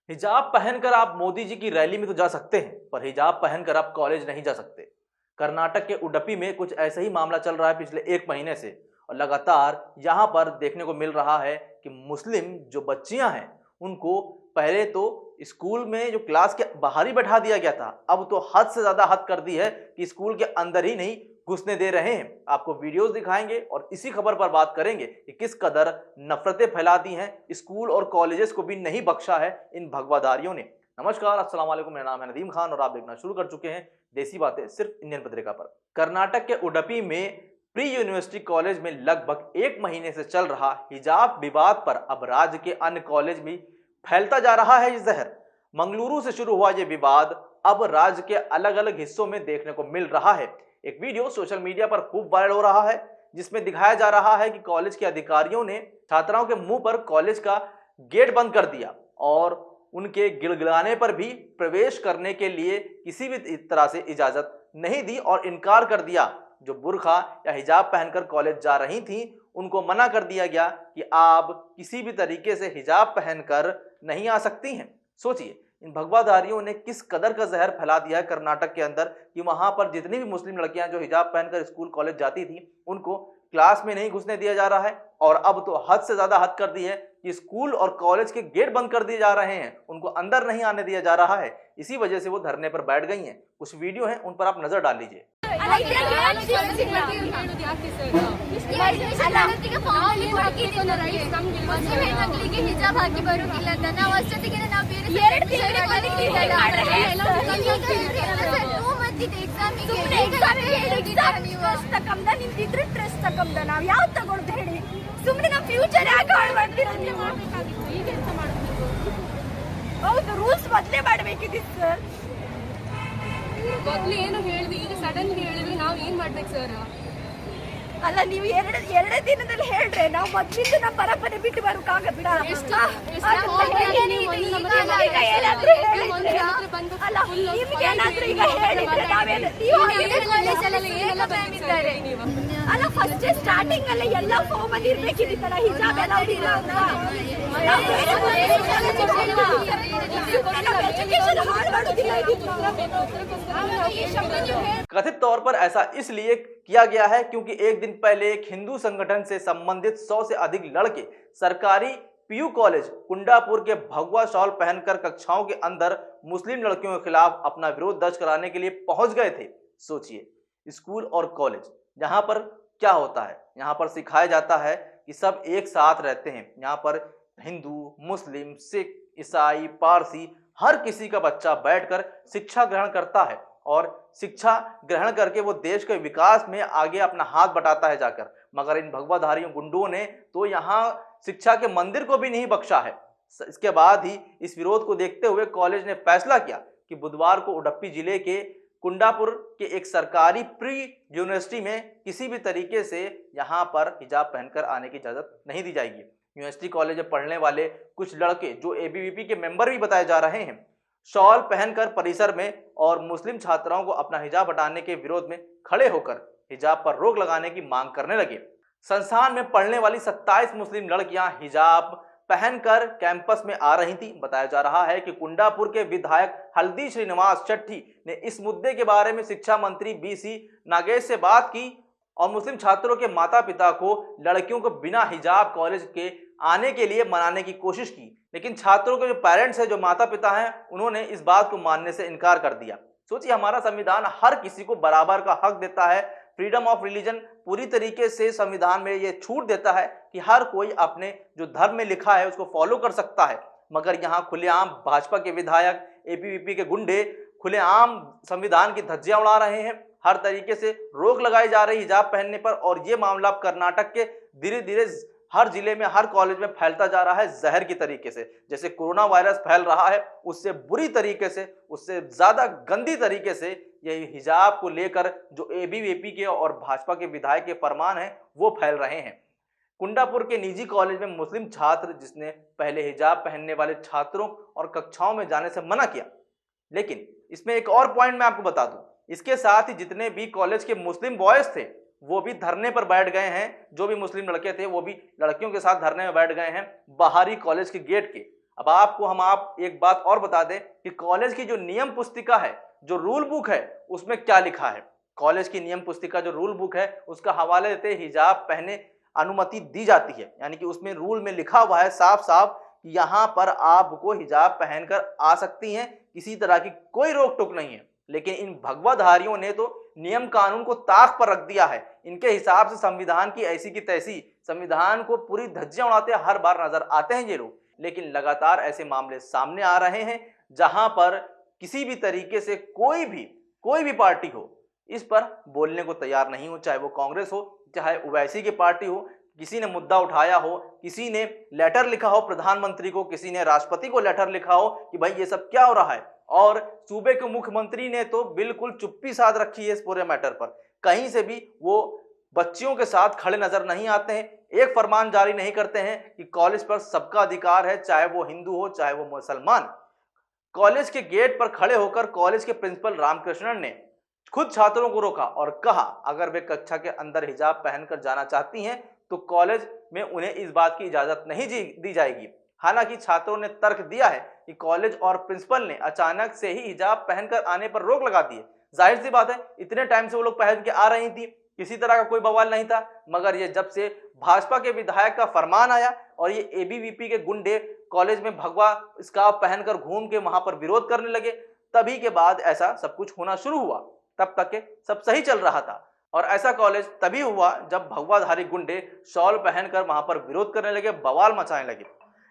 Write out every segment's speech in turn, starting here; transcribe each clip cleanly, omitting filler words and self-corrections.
हिजाब पहनकर आप मोदी जी की रैली में तो जा सकते हैं, पर हिजाब पहनकर आप कॉलेज नहीं जा सकते। कर्नाटक के उडुपी में कुछ ऐसा ही मामला चल रहा है पिछले एक महीने से, और लगातार यहां पर देखने को मिल रहा है कि मुस्लिम जो बच्चियां हैं उनको पहले तो स्कूल में जो क्लास के बाहर ही बैठा दिया गया था, अब तो हद से ज्यादा हद कर दी है कि स्कूल के अंदर ही नहीं घुसने दे रहे हैं। आपको वीडियोस दिखाएंगे और इसी खबर पर बात करेंगे कि किस कदर नफरतें फैला दी हैं, स्कूल और कॉलेजेस को भी नहीं बख्शा है इन भगवाधारियों ने। नमस्कार, अस्सलाम वालेकुम, मेरा नाम है नदीम खान और आप देखना शुरू कर चुके हैं देसी बातें सिर्फ इंडियन पत्रिका पर। कर्नाटक के उडुपी में प्री यूनिवर्सिटी कॉलेज में लगभग एक महीने से चल रहा हिजाब विवाद पर अब राज्य के अन्य कॉलेज में फैलता जा रहा है ये जहर। मंगलुरु से शुरू हुआ ये विवाद अब राज्य के अलग अलग हिस्सों में देखने को मिल रहा है। एक वीडियो सोशल मीडिया पर खूब वायरल हो रहा है जिसमें दिखाया जा रहा है कि कॉलेज के अधिकारियों ने छात्राओं के मुंह पर कॉलेज का गेट बंद कर दिया और उनके गिड़गिड़ाने पर भी प्रवेश करने के लिए किसी भी तरह से इजाजत नहीं दी और इनकार कर दिया। जो बुर्खा या हिजाब पहनकर कॉलेज जा रही थी उनको मना कर दिया गया कि आप किसी भी तरीके से हिजाब पहनकर नहीं आ सकती हैं। सोचिए, इन भगवाधारियों ने किस कदर का जहर फैला दिया है कर्नाटक के अंदर कि वहां पर जितनी भी मुस्लिम लड़कियां जो हिजाब पहनकर स्कूल कॉलेज जाती थी उनको क्लास में नहीं घुसने दिया जा रहा है, और अब तो हद से ज्यादा हद कर दी है कि स्कूल और कॉलेज के गेट बंद कर दिए जा रहे हैं, उनको अंदर नहीं आने दिया जा रहा है। इसी वजह से वो धरने पर बैठ गई हैं। कुछ वीडियो हैं, उन पर आप नजर डाल लीजिए। ಹಿಜಾಬ್ ಹಾಕಿ ಬರೋದಿಲ್ಲ ಅಂತ ನಾವು ಅಷ್ಟೊತ್ತಿಗೆ ನಾವು ತಕ್ಕಂದ ನಿಂತಿದ್ರೆ ಸ್ಟ್ರೆಸ್ ತಕ್ಕಂದ ನಾವ್ ಯಾವ್ದು ತಗೊಳ್ತ ಹೇಳಿ ಸುಮ್ಮನೆ ನಮ್ಮ ಫ್ಯೂಚರ್ ಯಾಕೆ ಹಾಳು ಮಾಡ್ತೀರಾ ನೀವು? ಈಗ ಎಂತ ಮಾಡಬೇಕು? ಹೌದು, ರೂಲ್ಸ್ ಬದಲೇ ಮಾಡಬೇಕಿತ್ತು ಸರ್. ಮೊದಲು ಏನು ಹೇಳಿದ್ವಿ, ಈಗ ಸಡನ್ ಹೇಳಿದ್ರೆ ನಾವು ಏನ್ ಮಾಡ್ಬೇಕು ಸರ್? ಅಲ್ಲ, ನೀವು ಎರಡೇ ದಿನದಲ್ಲಿ ಹೇಳ್ರೆ ನಾವು ಮೊದ್ಲಿಂದ ನಮ್ಮ ಪರಂಪರೆ ಬಿಟ್ಟು ಬರೋಕಾಗ ಬಿಡ. ಅಲ್ಲ, ಫಸ್ಟ್ ಸ್ಟಾರ್ಟಿಂಗ್ ಅಲ್ಲ ಎಲ್ಲ ಫಾರ್ಮ್ ಅಲ್ಲಿ ಇರ್ಬೇಕಿತ್ತಲ್ಲ, ಹಿಜಾಬ್ ಎಲ್ಲ कथित तौर पर ऐसा इसलिए किया गया है क्योंकि एक दिन पहले एक हिंदू संगठन से संबंधित 100 से अधिक लड़के सरकारी पीयू कॉलेज कुंडापुर के भगवा शॉल पहनकर कक्षाओं के अंदर मुस्लिम लड़कियों के खिलाफ अपना विरोध दर्ज कराने के लिए पहुंच गए थे। सोचिए, स्कूल और कॉलेज यहाँ पर क्या होता है, यहाँ पर सिखाया जाता है कि सब एक साथ रहते हैं। यहाँ पर हिंदू, मुस्लिम, सिख, ईसाई, पारसी हर किसी का बच्चा बैठकर शिक्षा ग्रहण करता है और शिक्षा ग्रहण करके वो देश के विकास में आगे अपना हाथ बटाता है जाकर। मगर इन भगवाधारियों गुंडों ने तो यहाँ शिक्षा के मंदिर को भी नहीं बख्शा है। इसके बाद ही इस विरोध को देखते हुए कॉलेज ने फैसला किया कि बुधवार को उडुपी जिले के कुंडापुर के एक सरकारी प्री यूनिवर्सिटी में किसी भी तरीके से यहाँ पर हिजाब पहनकर आने की इजाजत नहीं दी जाएगी। यूनिवर्सिटी कॉलेज में पढ़ने वाले कुछ लड़के जो एबीवीपी के मेंबर भी बताए जा रहे हैं, शॉल पहनकर परिसर में और मुस्लिम छात्राओं को अपना हिजाब हटाने के विरोध में खड़े होकर हिजाब पर रोक लगाने की मांग करने लगे। संस्थान में पढ़ने वाली 27 मुस्लिम लड़कियां हिजाब पहनकर कैंपस में आ रही थी। बताया जा रहा है कि कुंडापुर के विधायक हल्दी श्रीनिवास चट्टी ने इस मुद्दे के बारे में शिक्षा मंत्री बीसी नागेश से बात की और मुस्लिम छात्रों के माता पिता को लड़कियों को बिना हिजाब कॉलेज के आने के लिए मनाने की कोशिश की, लेकिन छात्रों के जो पेरेंट्स हैं, जो माता पिता हैं, उन्होंने इस बात को मानने से इनकार कर दिया। सोचिए, हमारा संविधान हर किसी को बराबर का हक देता है। फ्रीडम ऑफ रिलीजन पूरी तरीके से संविधान में ये छूट देता है कि हर कोई अपने जो धर्म में लिखा है उसको फॉलो कर सकता है। मगर यहाँ खुलेआम भाजपा के विधायक, एबीवीपी के गुंडे खुलेआम संविधान की धज्जियां उड़ा रहे हैं। हर तरीके से रोक लगाई जा रही हिजाब पहनने पर, और ये मामला कर्नाटक के धीरे धीरे हर जिले में, हर कॉलेज में फैलता जा रहा है जहर की तरीके से। जैसे कोरोना वायरस फैल रहा है, उससे बुरी तरीके से, उससे ज्यादा गंदी तरीके से यही हिजाब को लेकर जो एबीवीपी के और भाजपा के विधायक के फरमान हैं वो फैल रहे हैं। कुंडापुर के निजी कॉलेज में मुस्लिम छात्र जिसने पहले हिजाब पहनने वाले छात्रों और कक्षाओं में जाने से मना किया, लेकिन इसमें एक और पॉइंट मैं आपको बता दूं, इसके साथ ही जितने भी कॉलेज के मुस्लिम बॉयज थे वो भी धरने पर बैठ गए हैं। जो भी मुस्लिम लड़के थे वो भी लड़कियों के साथ धरने में बैठ गए हैं बाहरी कॉलेज के गेट के। अब आप एक बात और बता दें कि कॉलेज की जो नियम पुस्तिका है, जो रूल बुक है, उसमें क्या लिखा है। कॉलेज की नियम पुस्तिका जो रूल बुक है उसका हवाला देते हिजाब पहने अनुमति दी जाती है, यानी कि उसमें रूल में लिखा हुआ है साफ साफ कि यहाँ पर आपको हिजाब पहनकर आ सकती हैं, किसी तरह की कोई रोक टोक नहीं है। लेकिन इन भगवाधारियों ने तो नियम कानून को ताक पर रख दिया है। इनके हिसाब से संविधान की ऐसी की तैसी, संविधान को पूरी धज्जियां उड़ाते हर बार नजर आते हैं ये लोग। लेकिन लगातार ऐसे मामले सामने आ रहे हैं जहां पर किसी भी तरीके से कोई भी पार्टी हो इस पर बोलने को तैयार नहीं हो, चाहे वो कांग्रेस हो, चाहे ओवैसी की पार्टी हो। किसी ने मुद्दा उठाया हो, किसी ने लेटर लिखा हो प्रधानमंत्री को, किसी ने राष्ट्रपति को लेटर लिखा हो कि भाई ये सब क्या हो रहा है, और सूबे के मुख्यमंत्री ने तो बिल्कुल चुप्पी साध रखी है इस पूरे मैटर पर। कहीं से भी वो बच्चियों के साथ खड़े नजर नहीं आते हैं, एक फरमान जारी नहीं करते हैं कि कॉलेज पर सबका अधिकार है, चाहे वो हिंदू हो चाहे वो मुसलमान। कॉलेज के गेट पर खड़े होकर कॉलेज के प्रिंसिपल रामकृष्णन ने खुद छात्रों को रोका और कहा अगर वे कक्षा के अंदर हिजाब पहनकर जाना चाहती हैं तो कॉलेज में उन्हें इस बात की इजाजत नहीं दी जाएगी। हालांकि छात्रों ने तर्क दिया है कि कॉलेज और प्रिंसिपल ने अचानक से ही हिजाब पहनकर आने पर रोक लगा दी है। जाहिर सी बात है, इतने टाइम से वो लोग पहन के आ रही थी, किसी तरह का कोई बवाल नहीं था। मगर ये जब से भाजपा के विधायक का फरमान आया और ये एबीवीपी के गुंडे कॉलेज में भगवा स्कार्फ पहनकर घूम के वहां पर विरोध करने लगे, तभी के बाद ऐसा सब कुछ होना शुरू हुआ। तब तक के सब सही चल रहा था और ऐसा कॉलेज तभी हुआ जब भगवाधारी गुंडे शॉल पहनकर वहां पर विरोध करने लगे, बवाल मचाने लगे।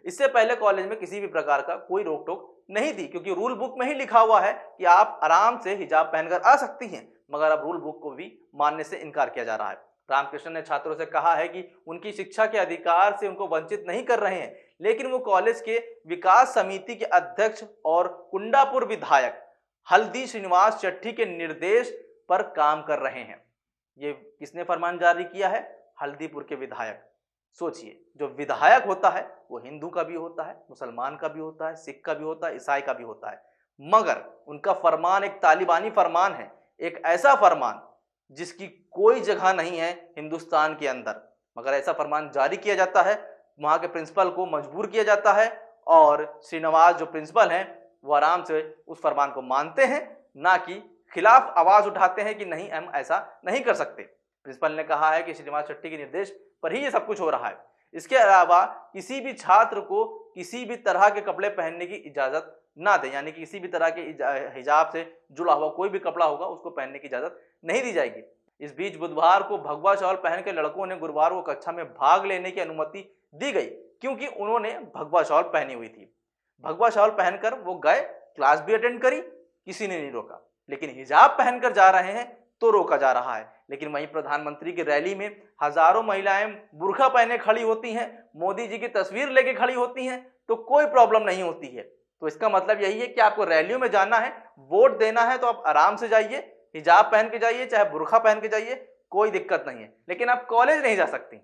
इससे पहले कॉलेज में किसी भी प्रकार का कोई रोक टोक नहीं थी, क्योंकि रूल बुक में ही लिखा हुआ है कि आप आराम से हिजाब पहनकर आ सकती हैं। मगर अब रूल बुक को भी मानने से इनकार किया जा रहा है। रामकृष्ण ने छात्रों से कहा है कि उनकी शिक्षा के अधिकार से उनको वंचित नहीं कर रहे हैं, लेकिन वो कॉलेज के विकास समिति के अध्यक्ष और कुंडापुर विधायक हल्दी श्रीनिवास चट्टी के निर्देश पर काम कर रहे हैं। ये किसने फरमान जारी किया है? हल्दीपुर के विधायक। सोचिए, जो विधायक होता है वो हिंदू का भी होता है, मुसलमान का भी होता है, सिख का भी होता है, ईसाई का भी होता है, मगर उनका फरमान एक तालिबानी फरमान है, एक ऐसा फरमान जिसकी कोई जगह नहीं है हिंदुस्तान के अंदर। मगर ऐसा फरमान जारी किया जाता है, वहां के प्रिंसिपल को मजबूर किया जाता है और श्रीनिवास जो प्रिंसिपल हैं वो आराम से उस फरमान को मानते हैं, ना कि खिलाफ आवाज उठाते हैं कि नहीं हम ऐसा नहीं कर सकते। प्रिंसिपल ने कहा है कि श्रीनिवास चट्टी के निर्देश पर ही ये सब कुछ हो रहा है। इसके अलावा किसी भी छात्र को किसी भी तरह के कपड़े पहनने की इजाजत ना दे, यानी कि किसी भी तरह के हिजाब से जुड़ा हुआ कोई भी कपड़ा होगा उसको पहनने की इजाजत नहीं दी जाएगी। इस बीच बुधवार को भगवा शॉल पहन के लड़कों ने गुरुवार को कक्षा में भाग लेने की अनुमति दी गई, क्योंकि उन्होंने भगवा शॉल पहनी हुई थी। भगवा शॉल पहनकर वो गए, क्लास भी अटेंड करी, किसी ने नहीं रोका। लेकिन हिजाब पहनकर जा रहे हैं तो रोका जा रहा है। लेकिन वहीं प्रधानमंत्री की रैली में हजारों महिलाएं बुर्का पहने खड़ी होती हैं, मोदी जी की तस्वीर लेके खड़ी होती हैं, तो कोई प्रॉब्लम नहीं होती है। तो इसका मतलब यही है कि आपको रैलियों में जाना है, वोट देना है, तो आप आराम से जाइए, हिजाब पहन के जाइए, चाहे बुर्का पहन के जाइए, कोई दिक्कत नहीं है। लेकिन आप कॉलेज नहीं जा सकती।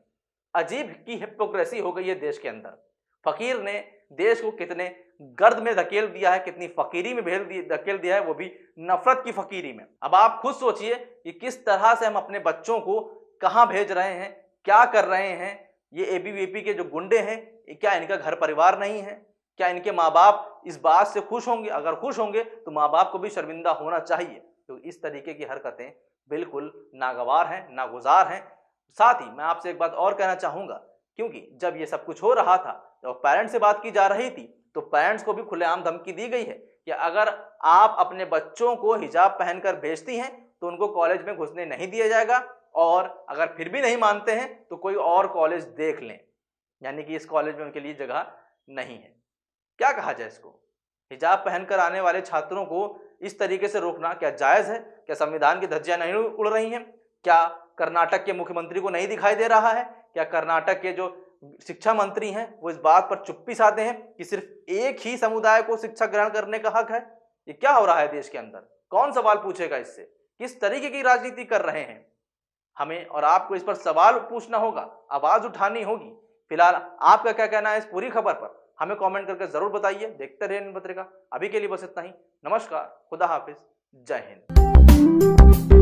अजीब की हिपोक्रेसी हो गई है देश के अंदर। फकीर ने देश को कितने गर्द में धकेल दिया है, कितनी फकीरी में धकेल दिया है, वो भी नफरत की फकीरी में। अब आप खुद सोचिए कि किस तरह से हम अपने बच्चों को कहां भेज रहे हैं, क्या कर रहे हैं। ये एबीवीपी के जो गुंडे हैं, क्या इनका घर परिवार नहीं है? क्या इनके माँ बाप इस बात से खुश होंगे? अगर खुश होंगे तो माँ बाप को भी शर्मिंदा होना चाहिए। तो इस तरीके की हरकतें बिल्कुल नागवार हैं, नागुजार हैं। साथ ही मैं आपसे एक बात और कहना चाहूंगा, क्योंकि जब ये सब कुछ हो रहा था तो पेरेंट्स से बात की जा रही थी, तो पेरेंट्स को भी खुलेआम धमकी दी गई है कि अगर आप अपने बच्चों को हिजाब पहनकर भेजती हैं तो उनको कॉलेज में घुसने नहीं दिया जाएगा, और अगर फिर भी नहीं मानते हैं तो कोई और कॉलेज देख लें, यानी कि इस कॉलेज में उनके लिए जगह नहीं है। क्या कहा जाए इसको? हिजाब पहनकर आने वाले छात्रों को इस तरीके से रोकना क्या जायज है? क्या संविधान की धज्जियां नहीं उड़ रही हैं? क्या कर्नाटक के मुख्यमंत्री को नहीं दिखाई दे रहा है? क्या कर्नाटक के जो शिक्षा मंत्री हैं वो इस बात पर चुप्पी साधे हैं कि सिर्फ एक ही समुदाय को शिक्षा ग्रहण करने का हक है? ये क्या हो रहा है देश के अंदर? कौन सवाल पूछेगा इससे? किस तरीके की राजनीति कर रहे हैं? हमें और आपको इस पर सवाल पूछना होगा, आवाज उठानी होगी। फिलहाल आपका क्या कहना है इस पूरी खबर पर? हमें कमेंट करके जरूर बताइए। देखते रहिए पत्रिका। अभी के लिए बस इतना ही। नमस्कार, खुदा हाफिज, जय हिंद।